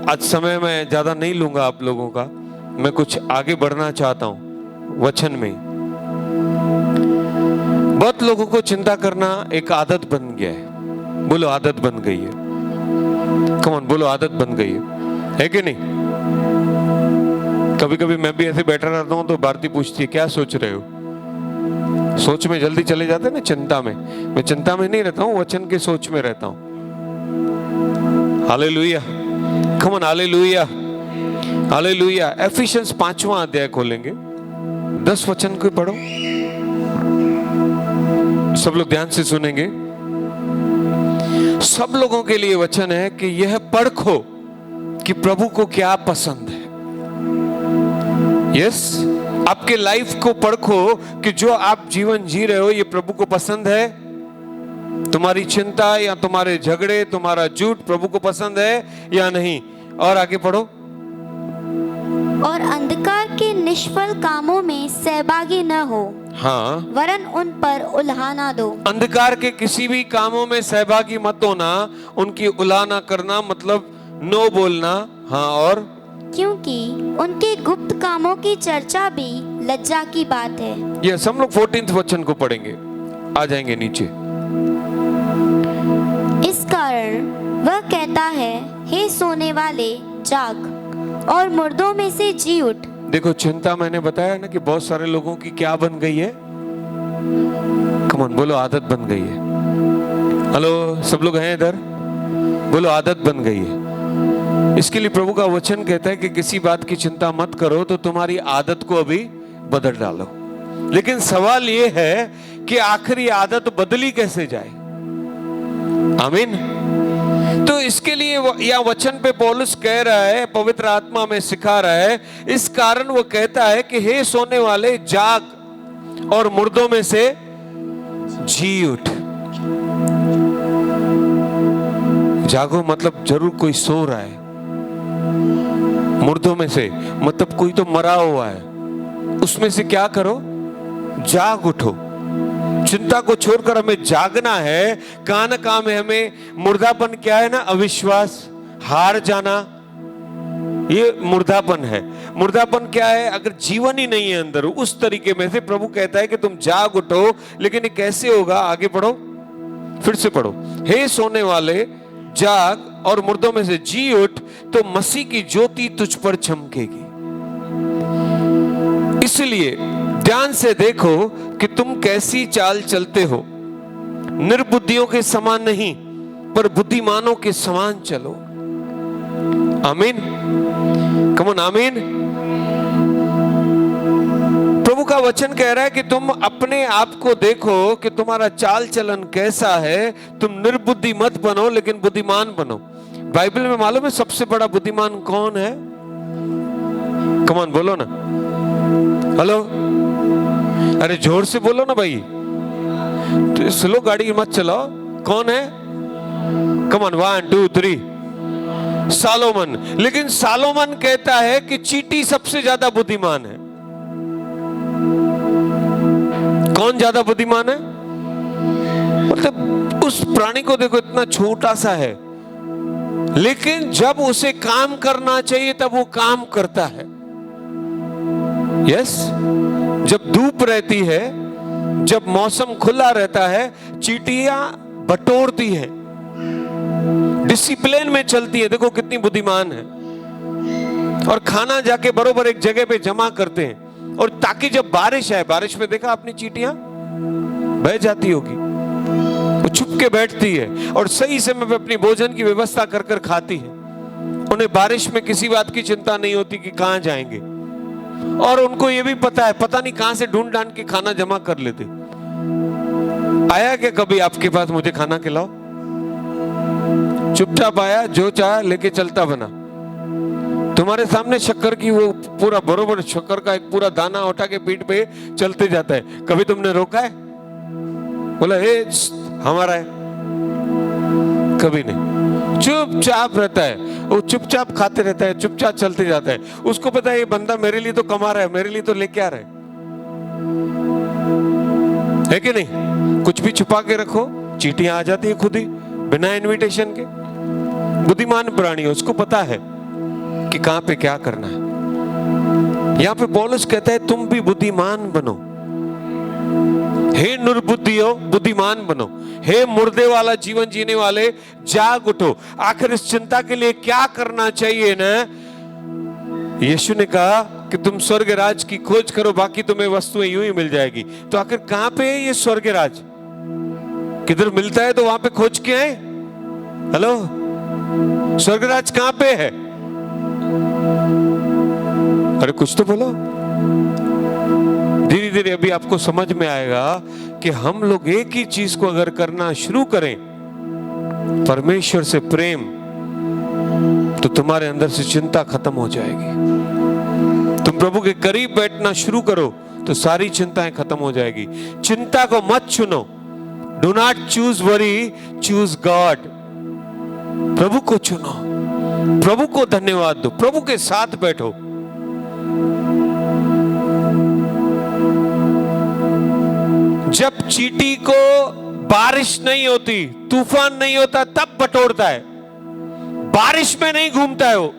A: आज समय में ज्यादा नहीं लूंगा आप लोगों का। मैं कुछ आगे बढ़ना चाहता हूं वचन में। बहुत लोगों को चिंता करना एक आदत बन गया है। बोलो आदत बन गई है। कम ऑन, बोलो आदत बन गई है कि नहीं? कभी कभी मैं भी ऐसे बैठा रहता हूं तो भारती पूछती है क्या सोच रहे हो। सोच में जल्दी चले जाते हैं ना, चिंता में। मैं चिंता में नहीं रहता हूं, वचन के सोच में रहता हूं। Hallelujah, come on, hallelujah, hallelujah. Ephesians 5वां अध्याय खोलेंगे, 10 वचन को पढ़ो। सब लोग ध्यान से सुनेंगे। सब लोगों के लिए वचन है कि यह परखो कि प्रभु को क्या पसंद है। यस, आपके लाइफ को परखो कि जो आप जीवन जी रहे हो ये प्रभु को पसंद है। तुम्हारी चिंता या तुम्हारे झगड़े, तुम्हारा झूठ प्रभु को पसंद है या नहीं। और आगे पढ़ो।
B: और अंधकार के निष्फल कामों में सहभागी न हो,
A: हाँ,
B: वरन उन पर उल्हाना दो।
A: अंधकार के किसी भी कामों में सहभागी मत होना, उनकी उल्हाना करना मतलब नो बोलना। हाँ, और
B: क्योंकि उनके गुप्त कामों की चर्चा भी लज्जा की बात है।
A: ये हम लोग 14वें वचन को पढ़ेंगे, आ जाएंगे नीचे।
B: इस कारण वह कहता है, हे सोने वाले जाग और मुर्दों में से जी उठ।
A: देखो, चिंता मैंने बताया ना कि बहुत सारे लोगों की क्या बन गई है। कम ऑन, बोलो आदत बन गई है। हेलो, सब लोग हैं इधर? बोलो आदत बन गई है। इसके लिए प्रभु का वचन कहता है कि किसी बात की चिंता मत करो, तो तुम्हारी आदत को अभी बदल डालो। लेकिन सवाल यह है कि आखिर ये आदत बदली कैसे जाए। आमीन। तो इसके लिए या वचन पे पौलुस कह रहा है, पवित्र आत्मा में सिखा रहा है। इस कारण वो कहता है कि हे सोने वाले जाग और मुर्दों में से जी उठ। जागो मतलब जरूर कोई सो रहा है। मुर्दों में से मतलब कोई तो मरा हुआ है, उसमें से क्या करो, जाग उठो। चिंता को छोड़कर हमें जागना है। कहां ना कहां में हमें मुर्दापन क्या है ना, अविश्वास, हार जाना, ये मुर्दापन है। मुर्दापन क्या है? अगर जीवन ही नहीं है अंदर, उस तरीके में से प्रभु कहता है कि तुम जाग उठो। लेकिन ये कैसे होगा? आगे पढ़ो, फिर से पढ़ो। हे सोने वाले जाग और मुर्दों में से जी उठ, तो मसीह की ज्योति तुझ पर चमकेगी। इसलिए ध्यान से देखो कि तुम कैसी चाल चलते हो। निर्बुद्धियों के समान नहीं, पर बुद्धिमानों के समान चलो। आमीन, कम ऑन, आमीन। प्रभु का वचन कह रहा है कि तुम अपने आप को देखो कि तुम्हारा चाल चलन कैसा है। तुम निर्बुद्धि मत बनो, लेकिन बुद्धिमान बनो। बाइबल में मालूम है सबसे बड़ा बुद्धिमान कौन है? कम ऑन, बोलो ना। हेलो, अरे जोर से बोलो ना भाई, तो स्लो गाड़ी मत चलाओ। कौन है? Come on, 1 2 3, Salomon. लेकिन सालोमन कहता है कि चींटी सबसे ज्यादा बुद्धिमान है। कौन ज्यादा बुद्धिमान है? मतलब उस प्राणी को देखो, इतना छोटा सा है, लेकिन जब उसे काम करना चाहिए तब वो काम करता है। यस, जब धूप रहती है, जब मौसम खुला रहता है, चींटियां बटोरती है, डिसिप्लिन में चलती है। देखो कितनी बुद्धिमान है। और खाना जाके बरोबर एक जगह पे जमा करते हैं। और ताकि जब बारिश आए, बारिश में देखा आपने चींटियां बह जाती होगी, वो छुप के बैठती है और सही समय पे अपनी भोजन की व्यवस्था कर कर खाती है। उन्हें बारिश में किसी बात की चिंता नहीं होती कि कहां जाएंगे। और उनको ये भी पता है, पता नहीं कहां से ढूंढ के खाना जमा कर लेते। आया क्या कभी आपके पास, मुझे खाना खिलाओ? चुपचाप आया, जो चाहा लेके चलता बना। तुम्हारे सामने शक्कर की वो पूरा बरोबर शक्कर का एक पूरा दाना उठा के पीठ पे चलते जाता है। कभी तुमने रोका है? बोला हे हमारा है? कभी नहीं। चुपचाप रहता है, वो चुपचाप खाते रहता है, चुपचाप चलते जाता है। उसको पता है ये बंदा मेरे लिए तो कमा रहा है, मेरे लिए तो लेके आ रहा है कि नहीं? कुछ भी छुपा के रखो, चीटियां आ जाती है खुद ही बिना इनविटेशन के। बुद्धिमान प्राणी है, उसको पता है कि कहां पे क्या करना है। यहां पे पौलुस कहता है तुम भी बुद्धिमान बनो। हे निर्बुद्धियों, बुद्धिमान बनो। हे मुर्दे वाला जीवन जीने वाले, जाग उठो। आखिर इस चिंता के लिए क्या करना चाहिए ना? यीशु ने कहा कि तुम स्वर्ग राज की खोज करो, बाकी तुम्हें वस्तुएं यूं ही मिल जाएगी। तो आखिर कहां पे है ये स्वर्ग राज? किधर मिलता है तो वहां पे खोज के आए। हेलो, स्वर्ग राज कहां पे है? अरे कुछ तो बोलो। धीरे धीरे अभी आपको समझ में आएगा कि हम लोग एक ही चीज को अगर करना शुरू करें, परमेश्वर से प्रेम, तो तुम्हारे अंदर से चिंता खत्म हो जाएगी। तुम प्रभु के करीब बैठना शुरू करो तो सारी चिंताएं खत्म हो जाएगी। चिंता को मत चुनो। Do not choose worry, choose God. प्रभु को चुनो, प्रभु को धन्यवाद दो, प्रभु के साथ बैठो। जब चींटी को बारिश नहीं होती, तूफान नहीं होता, तब बटोरता है, बारिश में नहीं घूमता है वो।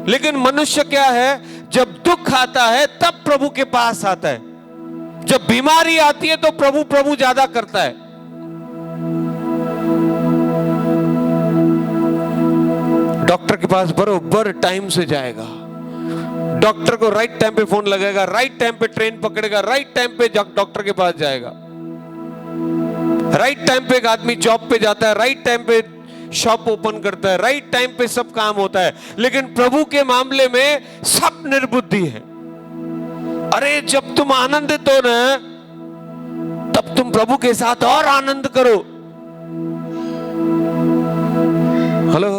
A: लेकिन मनुष्य क्या है, जब दुख आता है तब प्रभु के पास आता है। जब बीमारी आती है तो प्रभु प्रभु ज्यादा करता है। डॉक्टर के पास बरोबर टाइम से जाएगा, डॉक्टर को राइट टाइम पे फोन लगाएगा, राइट टाइम पे ट्रेन पकड़ेगा, राइट टाइम पे डॉक्टर के पास जाएगा। राइट टाइम पे एक आदमी जॉब पे जाता है, राइट टाइम पे शॉप ओपन करता है, राइट टाइम पे सब काम होता है। लेकिन प्रभु के मामले में सब निर्बुद्धि है। अरे जब तुम आनंदित हो ना, तब तुम प्रभु के साथ और आनंद करो। हेलो,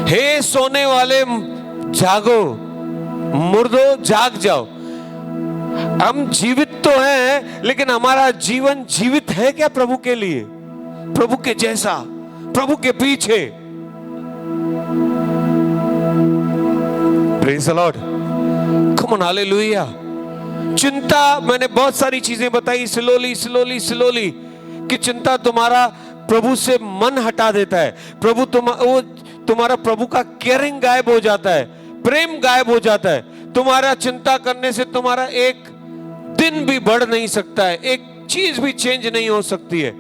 A: हे सोने वाले जागो, मुर्दो जाग जाओ। हम जीवित तो हैं, लेकिन हमारा जीवन जीवित है क्या प्रभु के लिए, प्रभु के जैसा, प्रभु के पीछे? Praise the Lord, come on, hallelujah. चिंता, मैंने बहुत सारी चीजें बताई स्लोली कि चिंता तुम्हारा प्रभु से मन हटा देता है। प्रभु तुम्हारा प्रभु का केयरिंग गायब हो जाता है, प्रेम गायब हो जाता है। तुम्हारा चिंता करने से तुम्हारा एक दिन भी बढ़ नहीं सकता है, एक चीज भी चेंज नहीं हो सकती है।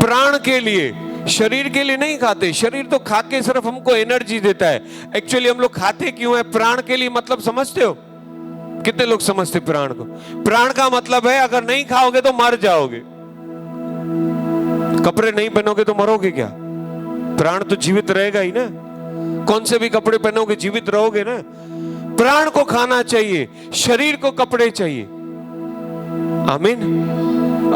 A: प्राण के लिए, शरीर के लिए नहीं खाते। शरीर तो खा के सिर्फ हमको एनर्जी देता है। एक्चुअली हम लोग खाते क्यों है? प्राण के लिए मतलब समझते हो? कितने लोग समझते प्राण को? प्राण का मतलब है अगर नहीं खाओगे तो मर जाओगे। कपड़े नहीं पहनोगे तो मरोगे क्या? प्राण तो जीवित रहेगा ही ना। कौन से भी कपड़े पहनोगे, जीवित रहोगे ना। प्राण को खाना चाहिए, शरीर को कपड़े चाहिए। आमीन।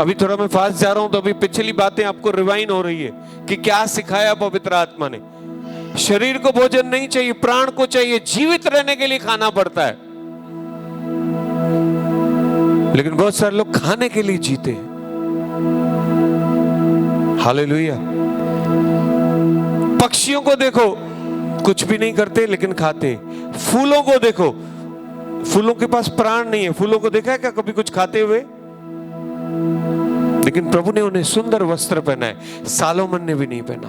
A: अभी थोड़ा मैं फास्ट जा रहा हूं तो अभी पिछली बातें आपको रिवाइंड हो रही है कि क्या सिखाया पवित्र आत्मा ने। शरीर को भोजन नहीं चाहिए, प्राण को चाहिए। जीवित रहने के लिए खाना पड़ता है, लेकिन बहुत सारे लोग खाने के लिए जीते हैं। हालेलुया। पक्षियों को देखो, कुछ भी नहीं करते लेकिन खाते। फूलों को देखो, फूलों के पास प्राण नहीं है। फूलों को देखा है क्या कभी कुछ खाते हुए? लेकिन प्रभु ने उन्हें सुंदर वस्त्र पहना है, सालोमन ने भी नहीं पहना।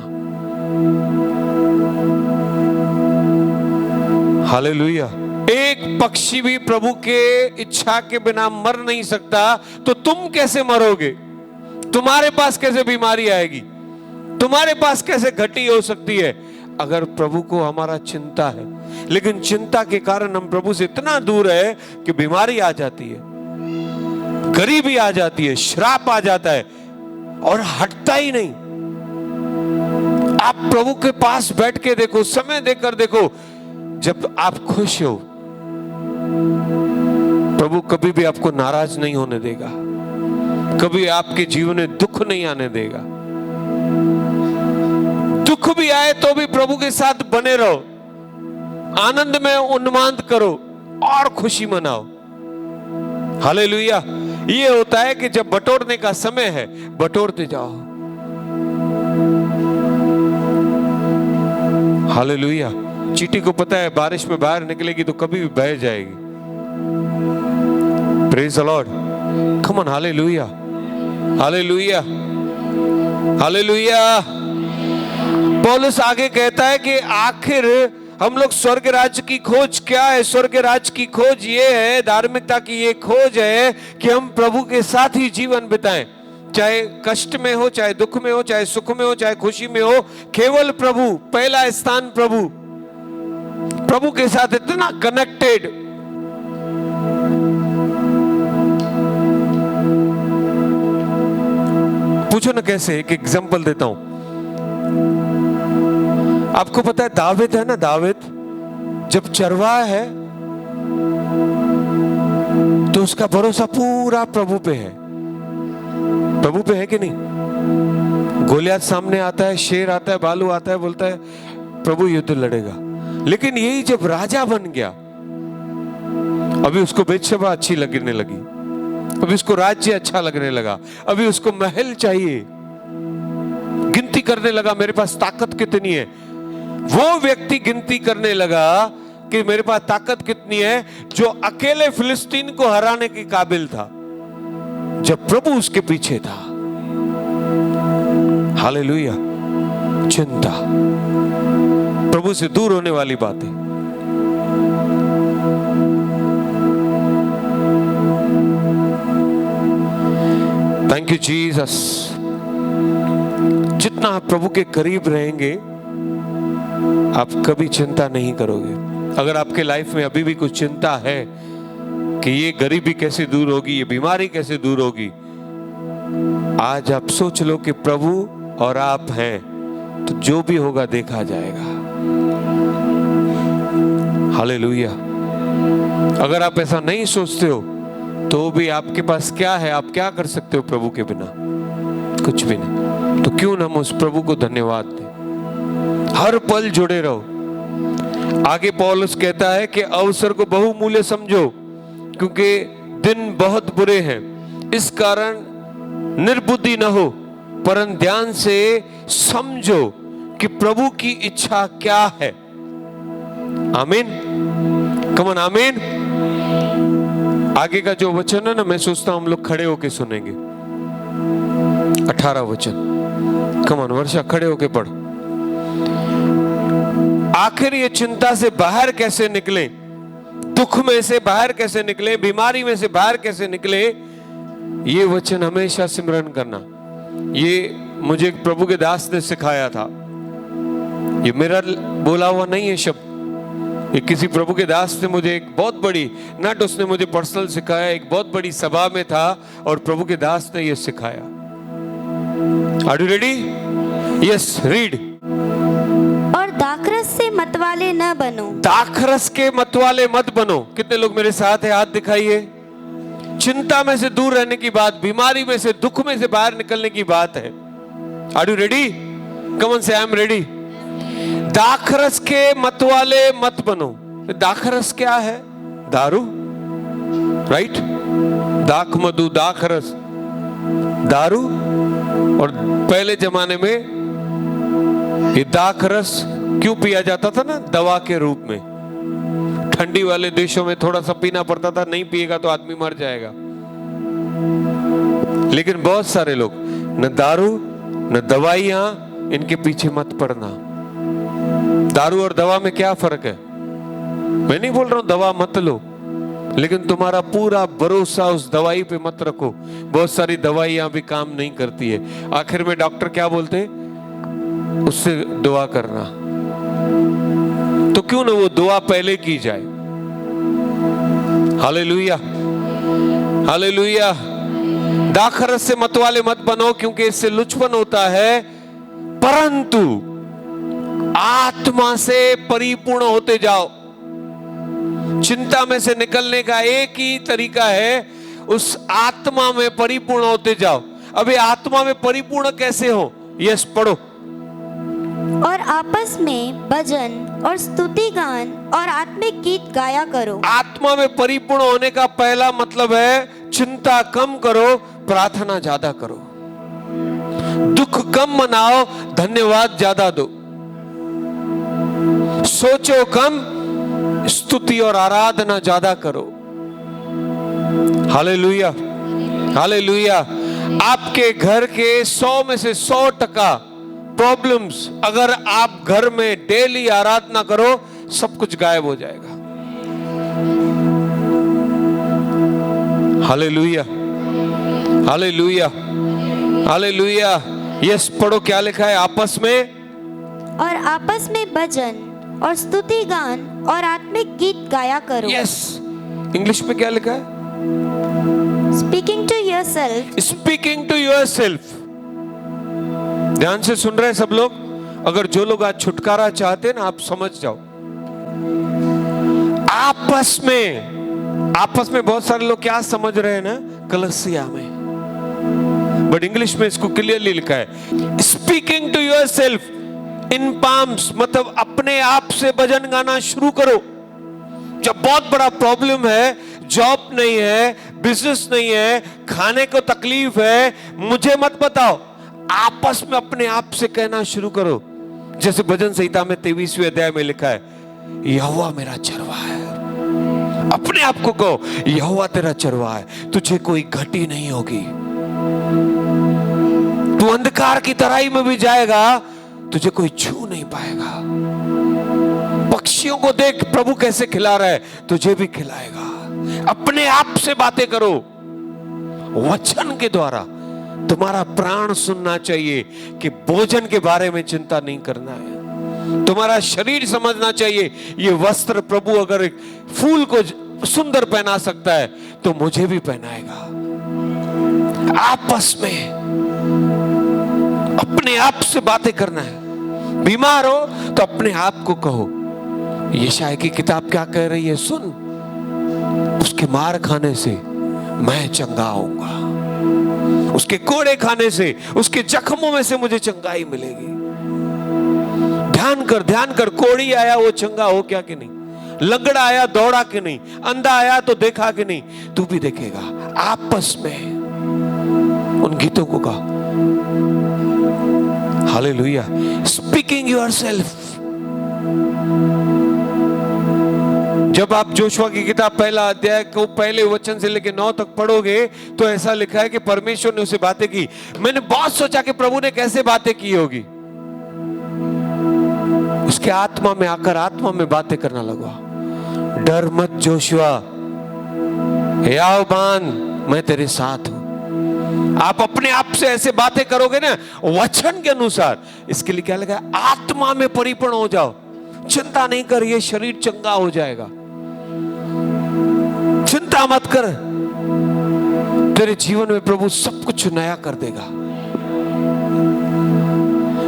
A: हालेलुया। एक पक्षी भी प्रभु के इच्छा के बिना मर नहीं सकता, तो तुम कैसे मरोगे? तुम्हारे पास कैसे बीमारी आएगी? तुम्हारे पास कैसे घटी हो सकती है? अगर प्रभु को हमारा चिंता है। लेकिन चिंता के कारण हम प्रभु से इतना दूर है कि बीमारी आ जाती है, गरीबी आ जाती है, श्राप आ जाता है और हटता ही नहीं। आप प्रभु के पास बैठ के देखो, समय देकर देखो, जब आप खुश हो, प्रभु कभी भी आपको नाराज नहीं होने देगा। कभी आपके जीवन में दुख नहीं आने देगा। दुख भी आए तो भी प्रभु के साथ बने रहो, आनंद में उन्माद करो और खुशी मनाओ। हालेलुया। ये होता है कि जब बटोरने का समय है, बटोरते जाओ। हालेलुया। चींटी को पता है बारिश में बाहर निकलेगी तो कभी भी बह जाएगी। Praise the Lord, come on. Hallelujah, hallelujah, hallelujah. पौलुस आगे कहता है कि आखिर हम लोग स्वर्ग राज्य की खोज क्या है? स्वर्ग राज्य की खोज ये है, धार्मिकता की ये खोज है कि हम प्रभु के साथ ही जीवन बिताएं, चाहे कष्ट में हो, चाहे दुख में हो, चाहे सुख में हो, चाहे खुशी में हो। केवल प्रभु, पहला स्थान प्रभु, प्रभु के साथ इतना कनेक्टेड। पूछो ना कैसे? एक एग्जांपल देता हूं। आपको पता है दाविद है ना, दाविद जब चरवाहा है तो उसका भरोसा पूरा प्रभु पे है। प्रभु पे है कि नहीं? गोलियत सामने आता है, शेर आता है, भालू आता है, बोलता है प्रभु युद्ध लड़ेगा। लेकिन यही जब राजा बन गया, अभी उसको बेतशेबा अच्छी लगने लगी, अभी उसको राज्य अच्छा लगने लगा, अभी उसको महल चाहिए, गिनती करने लगा मेरे पास ताकत कितनी है। वो व्यक्ति गिनती करने लगा कि मेरे पास ताकत कितनी है, जो अकेले फिलिस्तीन को हराने के काबिल था, जब प्रभु उसके पीछे था। हालेलुया। चिंता प्रभु से दूर होने वाली बातें। Thank you Jesus. जितना आप प्रभु के करीब रहेंगे, आप कभी चिंता नहीं करोगे। अगर आपके लाइफ में अभी भी कुछ चिंता है कि ये गरीबी कैसे दूर होगी, ये बीमारी कैसे दूर होगी, आज आप सोच लो कि प्रभु और आप हैं, तो जो भी होगा देखा जाएगा। हालेलुया। अगर आप ऐसा नहीं सोचते हो तो भी आपके पास क्या है? आप क्या कर सकते हो प्रभु के बिना? कुछ भी नहीं। तो क्यों ना हम उस प्रभु को धन्यवाद दें। हर पल जुड़े रहो। आगे पौलुस कहता है कि अवसर को बहुमूल्य समझो, क्योंकि दिन बहुत बुरे हैं। इस कारण निर्बुद्धि न हो, परंतु ध्यान से समझो कि प्रभु की इच्छा क्या है। आमीन। कम ऑन, आमीन। आगे का जो वचन है ना, मैं सोचता हूं हम लोग खड़े होके सुनेंगे। 18 वचन। कम ऑन वर्षा, खड़े होके पढ़। आखिर ये चिंता से बाहर कैसे निकले, दुख में से बाहर कैसे निकले, बीमारी में से बाहर कैसे निकले, ये वचन हमेशा सिमरन करना। ये मुझे प्रभु के दास ने सिखाया था। ये मेरा बोला हुआ नहीं है शब्द, ये किसी प्रभु के दास ने मुझे एक बहुत बड़ी, नट उसने मुझे पर्सनल सिखाया। एक बहुत बड़ी सभा में था और प्रभु के दास ने ये सिखाया। Are you ready? Yes, read.
B: और दाखरस से मतवाले न बनो।
A: दाखरस के मतवाले मत बनो। कितने लोग मेरे साथ है? हाथ दिखाइए। चिंता में से दूर रहने की बात, बीमारी में से, दुख में से बाहर निकलने की बात है। Are you ready? Come on say I am ready. दाखरस के मतवाले मत बनो। दाखरस क्या है? दारू, राइट? दाख मधु, दाखरस, दारू। और पहले जमाने में ये दाखरस क्यों पिया जाता था ना? दवा के रूप में। ठंडी वाले देशों में थोड़ा सा पीना पड़ता था, नहीं पिएगा तो आदमी मर जाएगा। लेकिन बहुत सारे लोग, न दारू न दवाइयां, इनके पीछे मत पड़ना। दारू और दवा में क्या फर्क है? मैं नहीं बोल रहा हूं दवा मत लो, लेकिन तुम्हारा पूरा भरोसा उस दवाई पे मत रखो। बहुत सारी दवाइयां भी काम नहीं करती है। आखिर में डॉक्टर क्या बोलते? उससे दुआ करना। तो क्यों ना वो दुआ पहले की जाए। Hallelujah, hallelujah. दाखरस से मतवाले मत बनो, क्योंकि इससे लुचपन होता है, परंतु आत्मा से परिपूर्ण होते जाओ। चिंता में से निकलने का एक ही तरीका है, उस आत्मा में परिपूर्ण होते जाओ। अबे आत्मा में परिपूर्ण कैसे हो? यस, पढ़ो।
B: और आपस में भजन और स्तुति गान और आत्मिक गीत गाया करो।
A: आत्मा में परिपूर्ण होने का पहला मतलब है चिंता कम करो, प्रार्थना ज्यादा करो। दुख कम मनाओ, धन्यवाद ज्यादा दो। सोचो कम, स्तुति और आराधना ज्यादा करो। Hallelujah, hallelujah. आपके घर के 100 में से 100% प्रॉब्लम्स, अगर आप घर में डेली आराधना करो, सब कुछ गायब हो जाएगा। Hallelujah, hallelujah, hallelujah. यस, पढ़ो क्या लिखा है आपस में।
B: और आपस में भजन और स्तुति गान और आत्मिक गीत गाया करो।
A: यस, इंग्लिश में क्या लिखा है?
B: Speaking to yourself.
A: Speaking to yourself. ध्यान से सुन रहे हैं सब लोग? अगर जो लोग आज छुटकारा चाहते हैं ना, आप समझ जाओ। आपस में बहुत सारे लोग क्या समझ रहे हैं ना, कलीसिया में, बट इंग्लिश में इसको क्लियरली लिखा है speaking to yourself in psalms, मतलब अपने आप से भजन गाना शुरू करो। जब बहुत बड़ा प्रॉब्लम है, जॉब नहीं है, बिजनेस नहीं है, खाने को तकलीफ है, मुझे मत बताओ, आपस में अपने आप से कहना शुरू करो। जैसे भजन संहिता में 23वें अध्याय में लिखा है, यहोवा मेरा चरवाहा है। अपने आप को कहो, यहोवा तेरा चरवाहा है, तुझे कोई घटी नहीं होगी। तू अंधकार की तराई में भी जाएगा, तुझे कोई छू नहीं पाएगा। पक्षियों को देख प्रभु कैसे खिला रहा है, तुझे भी खिलाएगा। अपने आप से बातें करो। वचन के द्वारा तुम्हारा प्राण सुनना चाहिए कि भोजन के बारे में चिंता नहीं करना है। तुम्हारा शरीर समझना चाहिए, ये वस्त्र प्रभु अगर एक फूल को सुंदर पहना सकता है तो मुझे भी पहनाएगा। आपस में अपने आप से बातें करना है। बीमार हो तो अपने आप को कहो, यशायाह की किताब क्या कह रही है सुन, उसके मार खाने से मैं चंगा होऊंगा, उसके कोड़े खाने से, उसके जख्मों में से मुझे चंगाई मिलेगी। ध्यान कर, कोड़ी आया वो चंगा हो क्या कि नहीं, लंगड़ा आया दौड़ा कि नहीं, अंधा आया तो देखा कि नहीं, तू भी देखेगा। आपस में उन गीतों को गा। हालेलुया। Speaking yourself. जब आप जोशुआ की किताब पहला अध्याय को पहले वचन से लेकर 9 तक पढ़ोगे तो ऐसा लिखा है कि परमेश्वर ने उसे बातें की। मैंने बहुत सोचा कि प्रभु ने कैसे बातें की होगी। उसके आत्मा में आकर आत्मा में बातें करना लगा। डर मत जोशुआ, हियाव बान, मैं तेरे साथ हूं। आप अपने आप से ऐसे बातें करोगे ना वचन के अनुसार। इसके लिए क्या लगा, आत्मा में परिपूर्ण हो जाओ। चिंता नहीं कर, ये शरीर चंगा हो जाएगा। चिंता मत कर, तेरे जीवन में प्रभु सब कुछ नया कर देगा।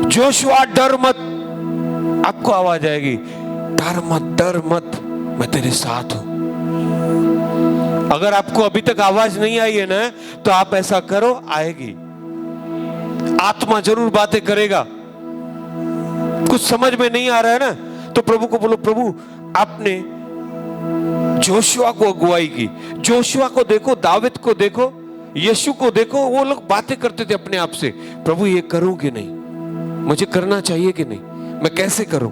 A: जोशुआ डर मत, आपको आवाज आएगी, डर मत, डर मत, मैं तेरे साथ हूं। अगर आपको अभी तक आवाज नहीं आई है ना, तो आप ऐसा करो, आएगी। आत्मा जरूर बातें करेगा। कुछ समझ में नहीं आ रहा है ना, तो प्रभु को बोलो, प्रभु आपने जोशुआ को अगुवाई की। जोशुआ को देखो, दाविद को देखो, यीशु को देखो, वो लोग बातें करते थे अपने आप से, प्रभु ये करूं कि नहीं, मुझे करना चाहिए कि नहीं, मैं कैसे करूं।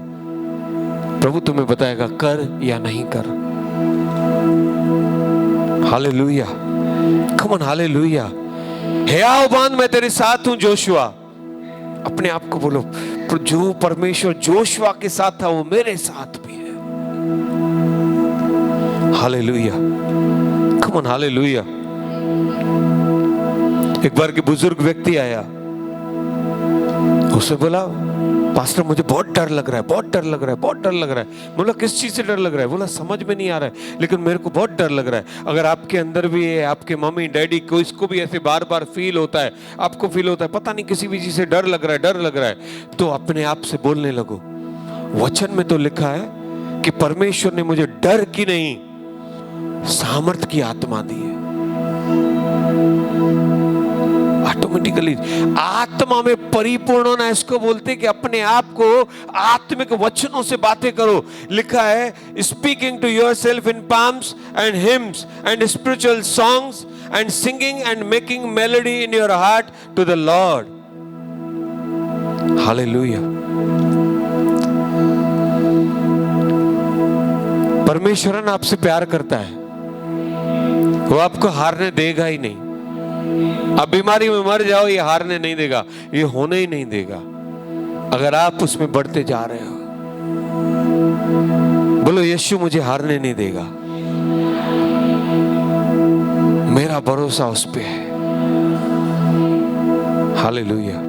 A: प्रभु तुम्हें बताएगा कर या नहीं कर। Hallelujah, come on, hallelujah. हियाव बान, मैं तेरे साथ हूं जोशुआ। अपने आप को बोलो, जो परमेश्वर जोशुआ के साथ था वो मेरे साथ भी है। Hallelujah, come on, hallelujah. एक बार के बुजुर्ग व्यक्ति आया, उसने बोला पास्टर मुझे बहुत डर लग रहा है, बहुत डर लग रहा है, बहुत डर लग रहा है। बोला किस चीज से डर लग रहा है? बोला समझ में नहीं आ रहा है, लेकिन मेरे को बहुत डर लग रहा है। अगर आपके अंदर भी है, आपके मम्मी डैडी को, इसको भी ऐसे बार बार फील होता है, आपको फील होता है पता नहीं किसी भी चीज से डर लग रहा है, डर लग रहा है, तो अपने आप से बोलने लगो, वचन में तो लिखा है कि परमेश्वर ने मुझे डर की नहीं सामर्थ की आत्मा दी है। ऑटोमेटिकली आत्मा में परिपूर्ण होना, इसको बोलते कि अपने आप को आत्मिक वचनों से बातें करो। लिखा है, speaking to yourself in psalms and hymns and spiritual songs and singing and making melody in your heart to the Lord. Hallelujah. परमेश्वर आपसे प्यार करता है, वो आपको हारने देगा ही नहीं। अब बीमारी में मर जाओ, ये haarने नहीं देगा, ये होने ही नहीं देगा अगर आप उसमें बढ़ते जा रहे हो। बोलो, यीशु मुझे हारने नहीं देगा, मेरा भरोसा उस पे है। हालेलुया।